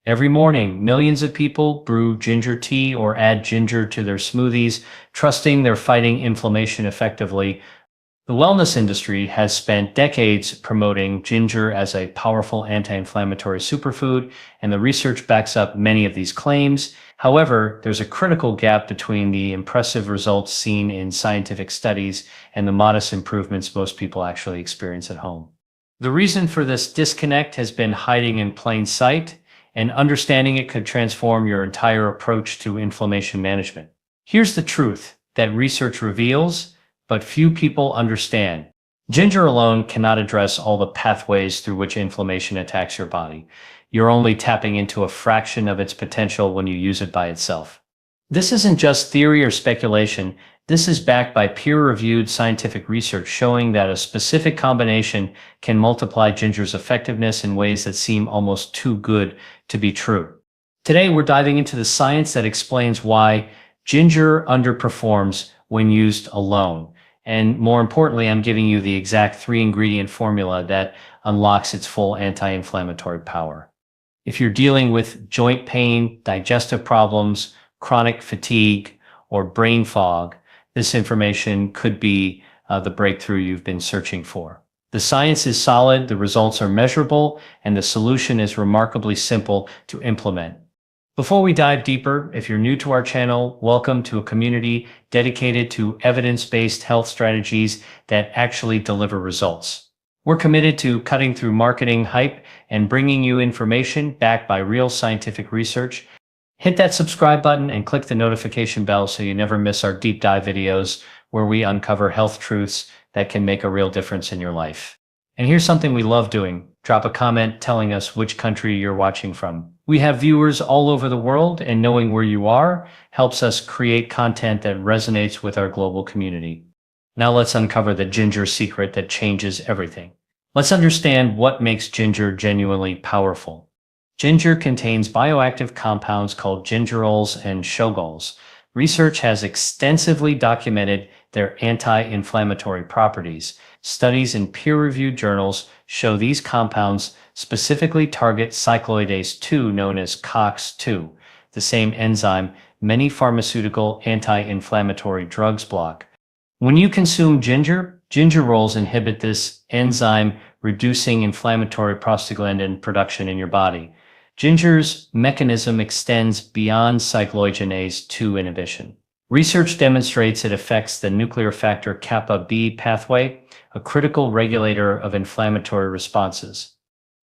Every morning, millions of people brew ginger tea or add ginger to their smoothies, trusting they're fighting inflammation effectively. The wellness industry has spent decades promoting ginger as a powerful anti-inflammatory superfood, and the research backs up many of these claims. However, there's a critical gap between the impressive results seen in scientific studies and the modest improvements most people actually experience at home. The reason for this disconnect has been hiding in plain sight, and understanding it could transform your entire approach to inflammation management. Here's the truth that research reveals, but few people understand. Ginger alone cannot address all the pathways through which inflammation attacks your body. You're only tapping into a fraction of its potential when you use it by itself. This isn't just theory or speculation. This is backed by peer-reviewed scientific research showing that a specific combination can multiply ginger's effectiveness in ways that seem almost too good to be true. Today, we're diving into the science that explains why ginger underperforms when used alone. And more importantly, I'm giving you the exact 3-ingredient formula that unlocks its full anti-inflammatory power. If you're dealing with joint pain, digestive problems, chronic fatigue, or brain fog, this information could be the breakthrough you've been searching for. The science is solid, the results are measurable, and the solution is remarkably simple to implement. Before we dive deeper, if you're new to our channel, welcome to a community dedicated to evidence-based health strategies that actually deliver results. We're committed to cutting through marketing hype and bringing you information backed by real scientific research. Hit that subscribe button and click the notification bell so you never miss our deep dive videos where we uncover health truths that can make a real difference in your life. And here's something we love doing. Drop a comment telling us which country you're watching from. We have viewers all over the world, and knowing where you are helps us create content that resonates with our global community. Now let's uncover the ginger secret that changes everything. Let's understand what makes ginger genuinely powerful. Ginger contains bioactive compounds called gingerols and shogols. Research has extensively documented their anti-inflammatory properties. Studies in peer-reviewed journals show these compounds specifically target cycloidase 2, known as COX-2, the same enzyme many pharmaceutical anti-inflammatory drugs block. When you consume gingerols inhibit this enzyme, reducing inflammatory prostaglandin production in your body. Ginger's mechanism extends beyond cycloogenase 2 inhibition. Research demonstrates it affects the nuclear factor kappa B pathway, a critical regulator of inflammatory responses.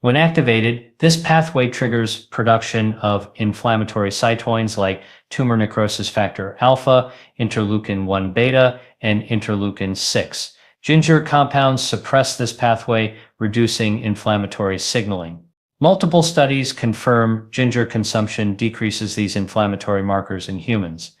When activated, this pathway triggers production of inflammatory cytokines like tumor necrosis factor alpha, interleukin-1 beta, and interleukin-6. Ginger compounds suppress this pathway, reducing inflammatory signaling. Multiple studies confirm ginger consumption decreases these inflammatory markers in humans.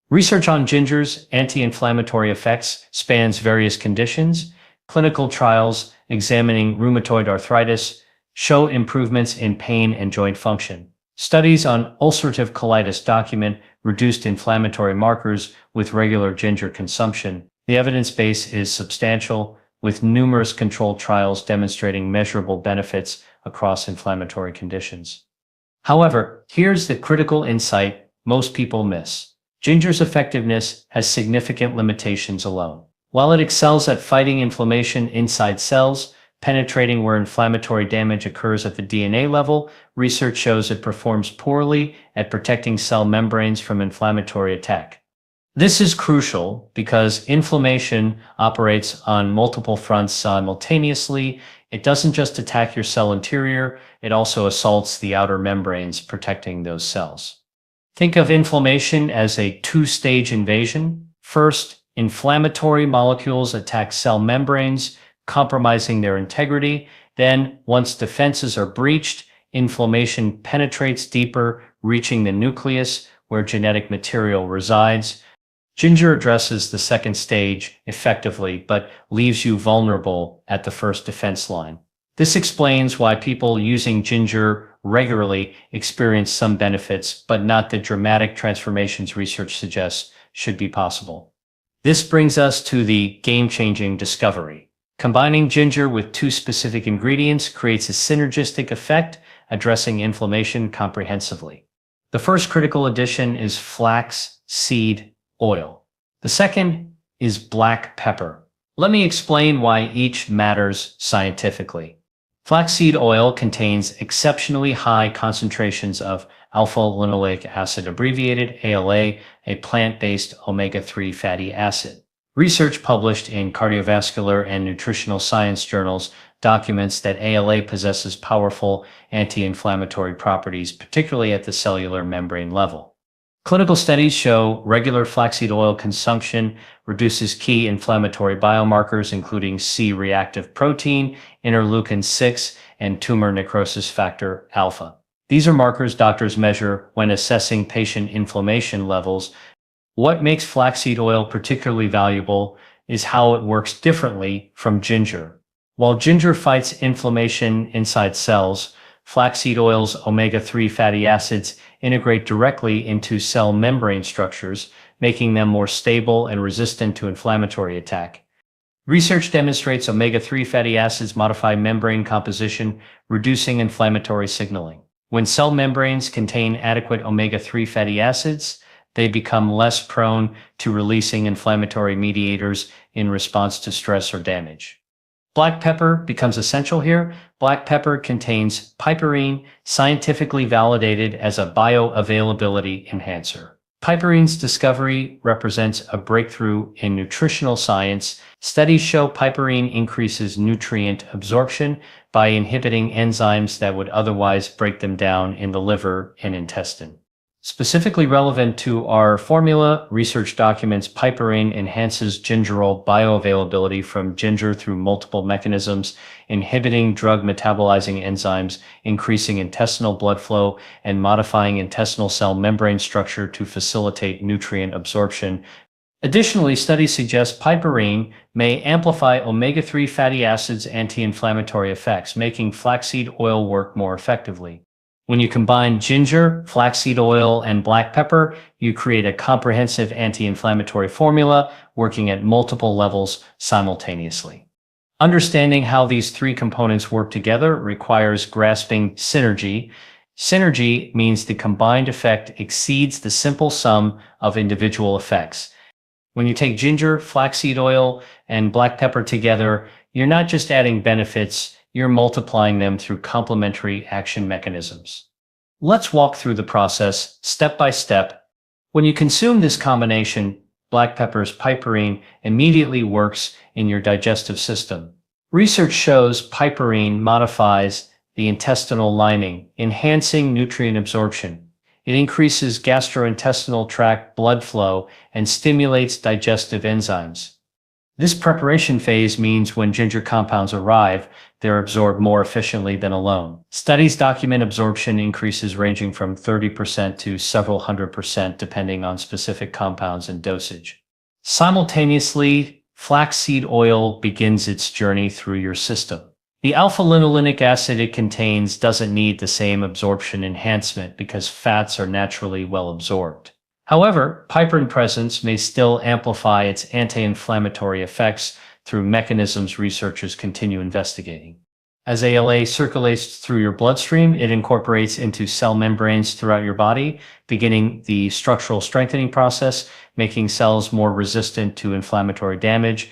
Research on ginger's anti-inflammatory effects spans various conditions. Clinical trials examining rheumatoid arthritis show improvements in pain and joint function. Studies on ulcerative colitis document reduced inflammatory markers with regular ginger consumption. The evidence base is substantial, with numerous controlled trials demonstrating measurable benefits across inflammatory conditions. However, here's the critical insight most people miss. Ginger's effectiveness has significant limitations alone. While it excels at fighting inflammation inside cells, penetrating where inflammatory damage occurs at the DNA level, research shows it performs poorly at protecting cell membranes from inflammatory attack. This is crucial because inflammation operates on multiple fronts simultaneously. It doesn't just attack your cell interior, it also assaults the outer membranes protecting those cells. Think of inflammation as a two-stage invasion. First, inflammatory molecules attack cell membranes, compromising their integrity. Then, once defenses are breached, inflammation penetrates deeper, reaching the nucleus where genetic material resides. Ginger addresses the second stage effectively, but leaves you vulnerable at the first defense line. This explains why people using ginger regularly experience some benefits, but not the dramatic transformations research suggests should be possible. This brings us to the game-changing discovery. Combining ginger with two specific ingredients creates a synergistic effect, addressing inflammation comprehensively. The first critical addition is flaxseed oil. The second is black pepper. Let me explain why each matters scientifically. Flaxseed oil contains exceptionally high concentrations of alpha-linoleic acid, abbreviated ALA, a plant-based omega-3 fatty acid. Research published in cardiovascular and nutritional science journals documents that ALA possesses powerful anti-inflammatory properties, particularly at the cellular membrane level. Clinical studies show regular flaxseed oil consumption reduces key inflammatory biomarkers, including C-reactive protein, interleukin-6, and tumor necrosis factor alpha. These are markers doctors measure when assessing patient inflammation levels. What makes flaxseed oil particularly valuable is how it works differently from ginger. While ginger fights inflammation inside cells, flaxseed oil's omega-3 fatty acids integrate directly into cell membrane structures, making them more stable and resistant to inflammatory attack. Research demonstrates omega-3 fatty acids modify membrane composition, reducing inflammatory signaling. When cell membranes contain adequate omega-3 fatty acids, they become less prone to releasing inflammatory mediators in response to stress or damage. Black pepper becomes essential here. Black pepper contains piperine, scientifically validated as a bioavailability enhancer. Piperine's discovery represents a breakthrough in nutritional science. Studies show piperine increases nutrient absorption by inhibiting enzymes that would otherwise break them down in the liver and intestine. Specifically relevant to our formula, research documents piperine enhances gingerol bioavailability from ginger through multiple mechanisms, inhibiting drug metabolizing enzymes, increasing intestinal blood flow, and modifying intestinal cell membrane structure to facilitate nutrient absorption. Additionally, studies suggest piperine may amplify omega-3 fatty acids' anti-inflammatory effects, making flaxseed oil work more effectively. When you combine ginger, flaxseed oil, and black pepper, you create a comprehensive anti-inflammatory formula working at multiple levels simultaneously. Understanding how these three components work together requires grasping synergy. Synergy means the combined effect exceeds the simple sum of individual effects. When you take ginger, flaxseed oil, and black pepper together, you're not just adding benefits, you're multiplying them through complementary action mechanisms. Let's walk through the process step by step. When you consume this combination, black pepper's piperine immediately works in your digestive system. Research shows piperine modifies the intestinal lining, enhancing nutrient absorption. It increases gastrointestinal tract blood flow and stimulates digestive enzymes. This preparation phase means when ginger compounds arrive, they're absorbed more efficiently than alone. Studies document absorption increases ranging from 30% to several 100% depending on specific compounds and dosage. Simultaneously, flaxseed oil begins its journey through your system. The alpha-linolenic acid it contains doesn't need the same absorption enhancement because fats are naturally well absorbed. However, piperine presence may still amplify its anti-inflammatory effects through mechanisms researchers continue investigating. As ALA circulates through your bloodstream, it incorporates into cell membranes throughout your body, beginning the structural strengthening process, making cells more resistant to inflammatory damage.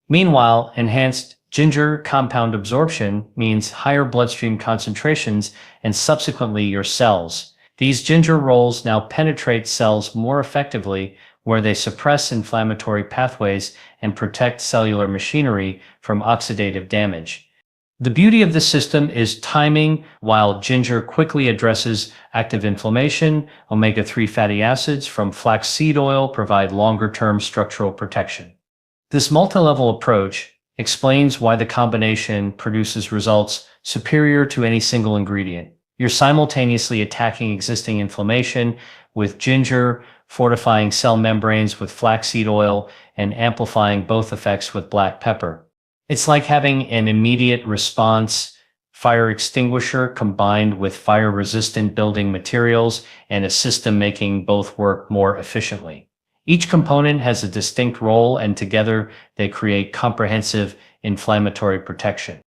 Meanwhile, enhanced ginger compound absorption means higher bloodstream concentrations and subsequently your cells. These ginger rolls now penetrate cells more effectively, where they suppress inflammatory pathways and protect cellular machinery from oxidative damage. The beauty of the system is timing. While ginger quickly addresses active inflammation, omega-3 fatty acids from flaxseed oil provide longer-term structural protection. This multi-level approach explains why the combination produces results superior to any single ingredient. You're simultaneously attacking existing inflammation with ginger, fortifying cell membranes with flaxseed oil, and amplifying both effects with black pepper. It's like having an immediate response fire extinguisher combined with fire-resistant building materials and a system making both work more efficiently. Each component has a distinct role, and together they create comprehensive inflammatory protection.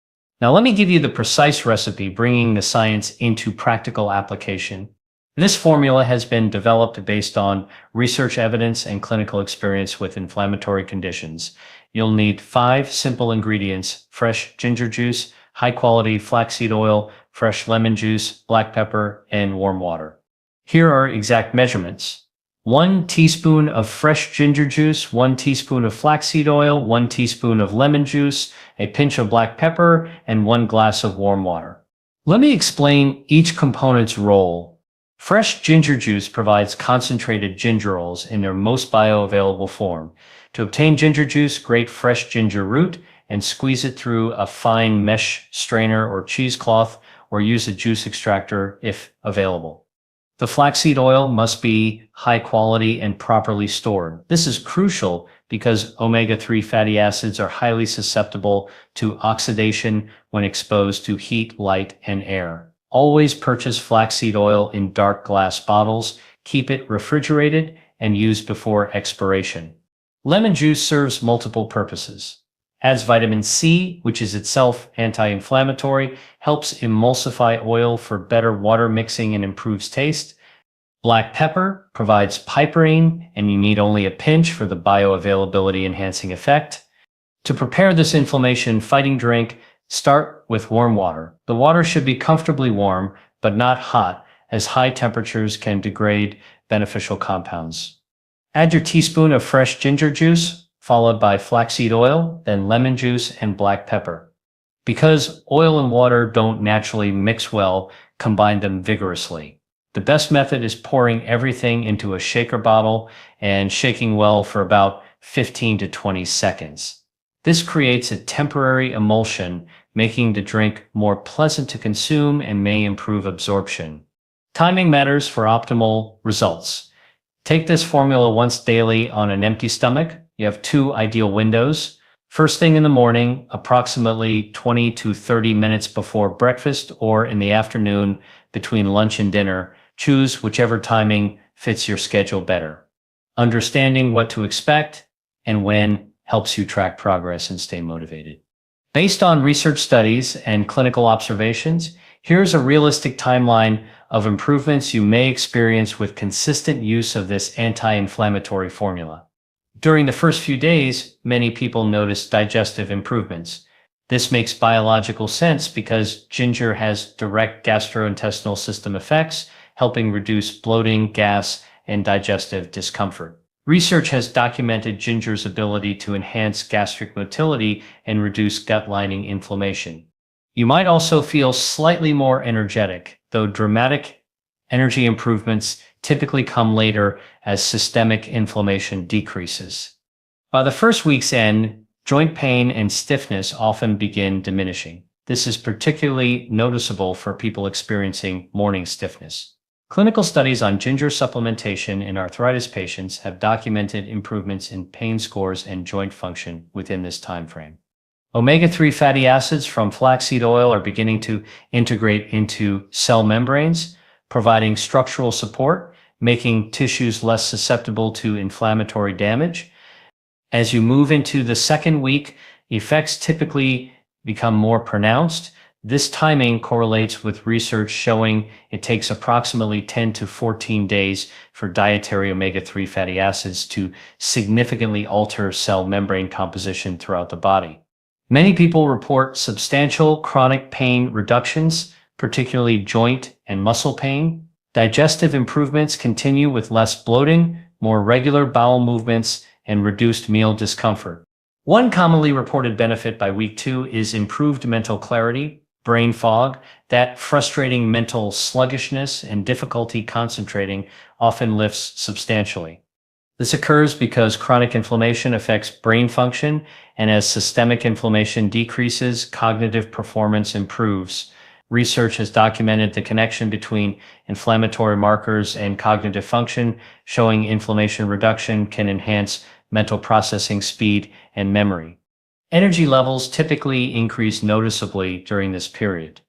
Now, let me give you the precise recipe, bringing the science into practical application. This formula has been developed based on research evidence and clinical experience with inflammatory conditions. You'll need 5 simple ingredients: fresh ginger juice, high-quality flaxseed oil, fresh lemon juice, black pepper, and warm water. Here are exact measurements: 1 teaspoon of fresh ginger juice, 1 teaspoon of flaxseed oil, 1 teaspoon of lemon juice, a pinch of black pepper, and 1 glass of warm water. Let me explain each component's role. Fresh ginger juice provides concentrated gingerols in their most bioavailable form. To obtain ginger juice, grate fresh ginger root and squeeze it through a fine mesh strainer or cheesecloth, or use a juice extractor if available. The flaxseed oil must be high quality and properly stored. This is crucial because omega-3 fatty acids are highly susceptible to oxidation when exposed to heat, light, and air. Always purchase flaxseed oil in dark glass bottles, keep it refrigerated, and use before expiration. Lemon juice serves multiple purposes. Adds vitamin C, which is itself anti-inflammatory, helps emulsify oil for better water mixing and improves taste. Black pepper provides piperine, and you need only a pinch for the bioavailability enhancing effect. To prepare this inflammation-fighting drink, start with warm water. The water should be comfortably warm, but not hot, as high temperatures can degrade beneficial compounds. Add your teaspoon of fresh ginger juice, followed by flaxseed oil, then lemon juice and black pepper. Because oil and water don't naturally mix well, combine them vigorously. The best method is pouring everything into a shaker bottle and shaking well for about 15 to 20 seconds. This creates a temporary emulsion, making the drink more pleasant to consume and may improve absorption. Timing matters for optimal results. Take this formula once daily on an empty stomach. You have 2 ideal windows. First thing in the morning, approximately 20 to 30 minutes before breakfast, or in the afternoon between lunch and dinner. Choose whichever timing fits your schedule better. Understanding what to expect and when helps you track progress and stay motivated. Based on research studies and clinical observations, here's a realistic timeline of improvements you may experience with consistent use of this anti-inflammatory formula. During the first few days, many people notice digestive improvements. This makes biological sense because ginger has direct gastrointestinal system effects, helping reduce bloating, gas, and digestive discomfort. Research has documented ginger's ability to enhance gastric motility and reduce gut lining inflammation. You might also feel slightly more energetic, though dramatic energy improvements typically come later as systemic inflammation decreases. By the first week's end, joint pain and stiffness often begin diminishing. This is particularly noticeable for people experiencing morning stiffness. Clinical studies on ginger supplementation in arthritis patients have documented improvements in pain scores and joint function within this time frame. Omega-3 fatty acids from flaxseed oil are beginning to integrate into cell membranes, providing structural support, making tissues less susceptible to inflammatory damage. As you move into the second week, effects typically become more pronounced. This timing correlates with research showing it takes approximately 10 to 14 days for dietary omega-3 fatty acids to significantly alter cell membrane composition throughout the body. Many people report substantial chronic pain reductions, particularly joint and muscle pain. Digestive improvements continue with less bloating, more regular bowel movements, and reduced meal discomfort. One commonly reported benefit by week 2 is improved mental clarity, brain fog. That frustrating mental sluggishness and difficulty concentrating often lifts substantially. This occurs because chronic inflammation affects brain function, and as systemic inflammation decreases, cognitive performance improves. Research has documented the connection between inflammatory markers and cognitive function, showing inflammation reduction can enhance mental processing speed and memory. Energy levels typically increase noticeably during this period.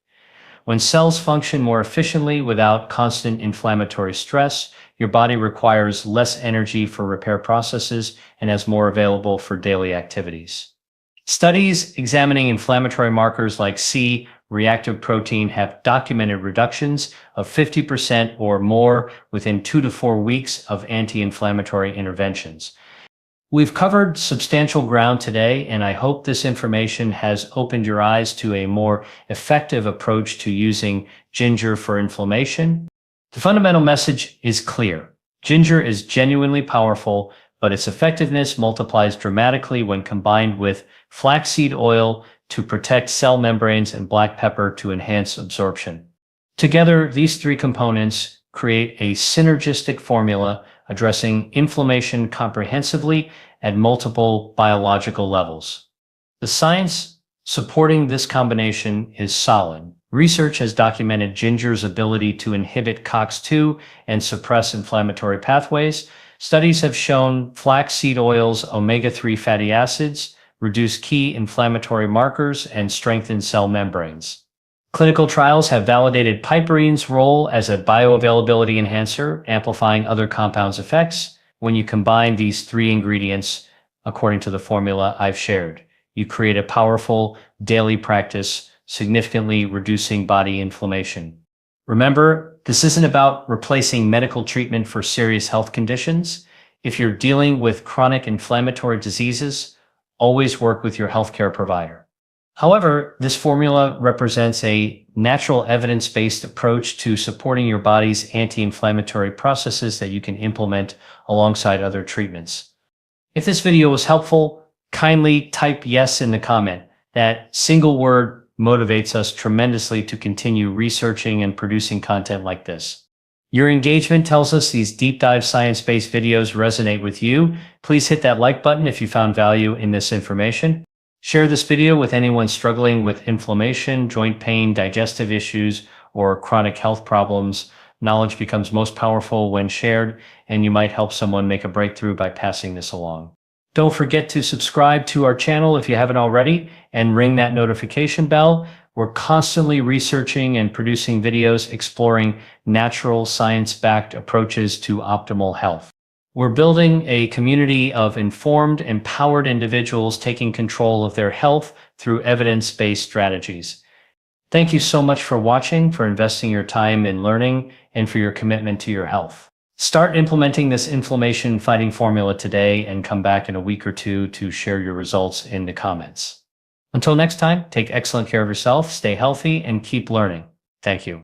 When cells function more efficiently without constant inflammatory stress, your body requires less energy for repair processes and has more available for daily activities. Studies examining inflammatory markers like C-reactive protein have documented reductions of 50% or more within 2 to 4 weeks of anti-inflammatory interventions. We've covered substantial ground today, and I hope this information has opened your eyes to a more effective approach to using ginger for inflammation. The fundamental message is clear. Ginger is genuinely powerful, but its effectiveness multiplies dramatically when combined with flaxseed oil to protect cell membranes and black pepper to enhance absorption. Together, these three components create a synergistic formula addressing inflammation comprehensively at multiple biological levels. The science supporting this combination is solid. Research has documented ginger's ability to inhibit COX-2 and suppress inflammatory pathways. Studies have shown flaxseed oil's omega-3 fatty acids reduce key inflammatory markers and strengthen cell membranes. Clinical trials have validated piperine's role as a bioavailability enhancer, amplifying other compounds' effects. When you combine these three ingredients, according to the formula I've shared, you create a powerful daily practice, significantly reducing body inflammation. Remember, this isn't about replacing medical treatment for serious health conditions. If you're dealing with chronic inflammatory diseases, always work with your healthcare provider. However, this formula represents a natural evidence-based approach to supporting your body's anti-inflammatory processes that you can implement alongside other treatments. If this video was helpful, kindly type yes in the comment. That single word motivates us tremendously to continue researching and producing content like this. Your engagement tells us these deep dive science-based videos resonate with you. Please hit that like button if you found value in this information. Share this video with anyone struggling with inflammation, joint pain, digestive issues, or chronic health problems. Knowledge becomes most powerful when shared, and you might help someone make a breakthrough by passing this along. Don't forget to subscribe to our channel if you haven't already, and ring that notification bell. We're constantly researching and producing videos exploring natural, science-backed approaches to optimal health. We're building a community of informed, empowered individuals taking control of their health through evidence-based strategies. Thank you so much for watching, for investing your time in learning, and for your commitment to your health. Start implementing this inflammation-fighting formula today and come back in a week or two to share your results in the comments. Until next time, take excellent care of yourself, stay healthy, and keep learning. Thank you.